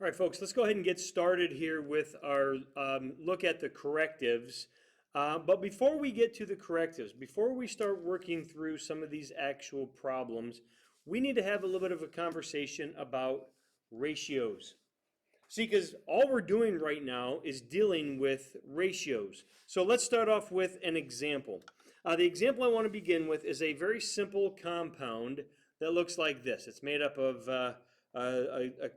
All right, folks, let's go ahead and get started here with our look at the correctives. But before we get to the correctives, before we start working through some of these actual problems, we need to have a little bit of a conversation about ratios. See, because all we're doing right now is dealing with ratios. So let's start off with an example. The example I want to begin with is a very simple compound that looks like this. It's made up of a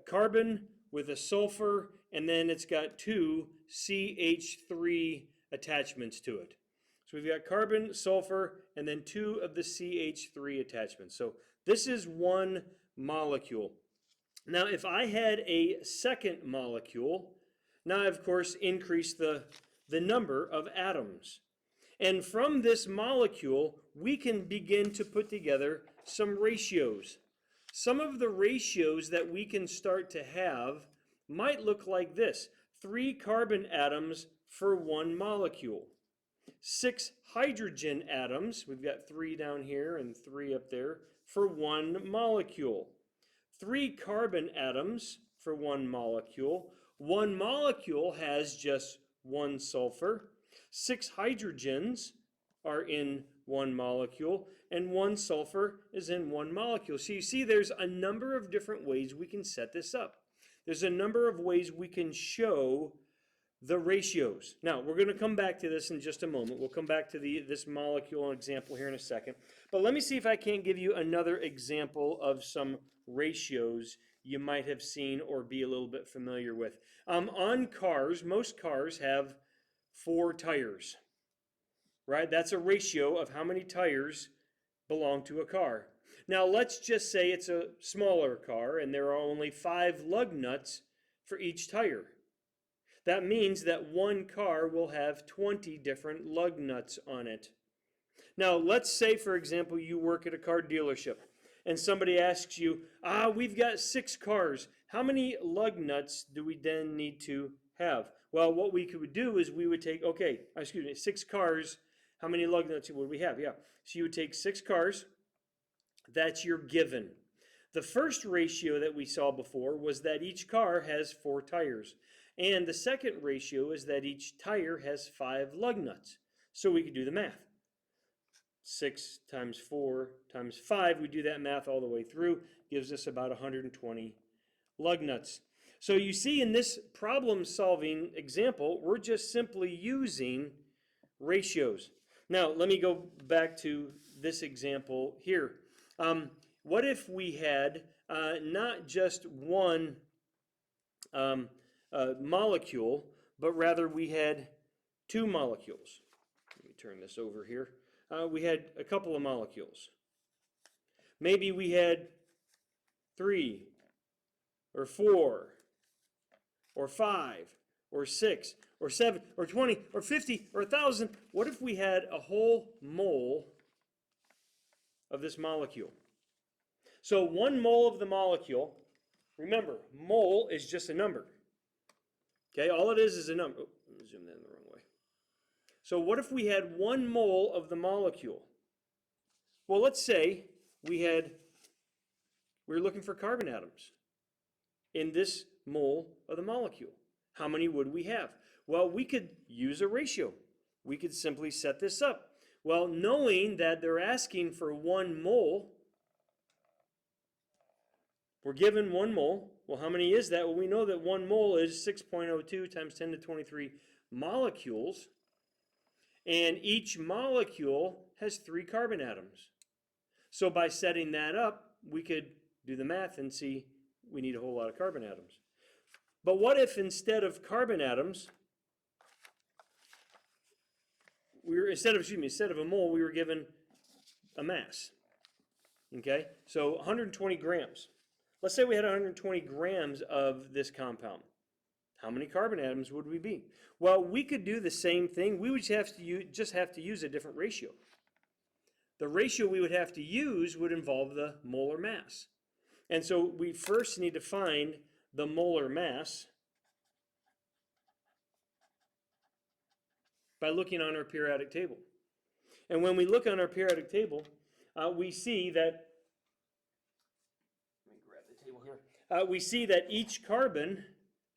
carbon with a sulfur, and then it's got two CH3 attachments to it. So we've got carbon, sulfur, and then two of the CH3 attachments. So this is one molecule. Now, if I had a second molecule, now I, of course, increase the number of atoms. And from this molecule, we can begin to put together some ratios. Some of the ratios that we can start to have might look like this. 3 carbon atoms for one molecule. 6 hydrogen atoms, we've got 3 down here and 3 up there, for one molecule. 3 carbon atoms for one molecule. One molecule has just one sulfur. 6 hydrogens are in one molecule, and 1 sulfur is in one molecule. So you see there's a number of different ways we can set this up. There's a number of ways we can show the ratios. Now, we're going to come back to this in just a moment. We'll come back to this molecule example here in a second. But let me see if I can't give you another example of some ratios you might have seen or be a little bit familiar with. On cars, most cars have 4 tires, right? That's a ratio of how many tires belong to a car. Now, let's just say it's a smaller car and there are only 5 lug nuts for each tire. That means that one car will have 20 different lug nuts on it. Now, let's say, for example, you work at a car dealership and somebody asks you, we've got 6 cars. How many lug nuts do we then need to have? Well, what we could do is we would take, 6 cars. How many lug nuts would we have? Yeah. So you would take 6 cars. That's your given. The first ratio that we saw before was that each car has 4 tires. And the second ratio is that each tire has 5 lug nuts. So we could do the math. 6 times 4 times 5, we do that math all the way through, gives us about 120 lug nuts. So you see in this problem-solving example, we're just simply using ratios. Now, let me go back to this example here. What if we had not just one molecule, but rather we had 2 molecules? Let me turn this over here. We had a couple of molecules. Maybe we had 3 or 4 or 5 or 6 or 7 or 20 or 50 or 1,000. What if we had a whole mole of this molecule? So 1 mole of the molecule, remember, mole is just a number. Okay, all it is a number. Oh, let me zoom that in the wrong way. So what if we had 1 mole of the molecule? Well, let's say we were looking for carbon atoms in this mole of the molecule. How many would we have? Well, we could use a ratio. We could simply set this up. Well, knowing that they're asking for 1 mole, we're given 1 mole. Well, how many is that? Well, we know that 1 mole is 6.02 times 10 to 23 molecules. And each molecule has 3 carbon atoms. So by setting that up, we could do the math and see we need a whole lot of carbon atoms. But what if instead of carbon atoms, instead of a mole, we were given a mass? Okay, so 120 grams. Let's say we had 120 grams of this compound. How many carbon atoms would we be? Well, we could do the same thing. We would just have to use a different ratio. The ratio we would have to use would involve the molar mass. And so we first need to find the molar mass by looking on our periodic table. And when we look on our periodic table, we see that, let me grab the table here. we see that each carbon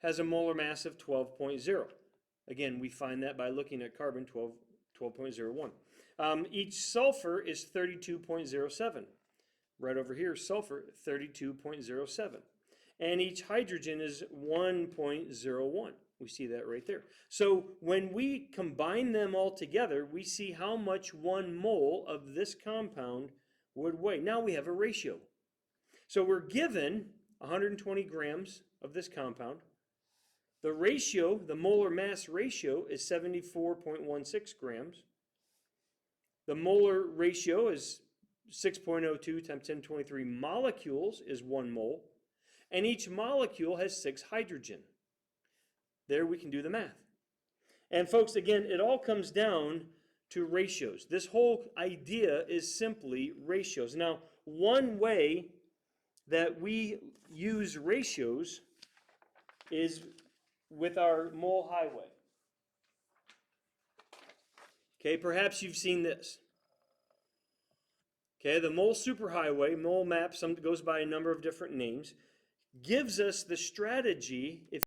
has a molar mass of 12.0. Again, we find that by looking at carbon 12.01. Each sulfur is 32.07. Right over here, sulfur, 32.07. And each hydrogen is 1.01. We see that right there. So when we combine them all together, we see how much 1 mole of this compound would weigh. Now we have a ratio. So we're given 120 grams of this compound. The ratio, the molar mass ratio, is 74.16 grams. The molar ratio is 6.02 times 1023 molecules is 1 mole. And each molecule has 6 hydrogen. There we can do the math. And folks, again, it all comes down to ratios. This whole idea is simply ratios. Now, one way that we use ratios is with our mole highway. Okay, perhaps you've seen this. Okay, the mole superhighway, mole map, goes by a number of different names, gives us the strategy, if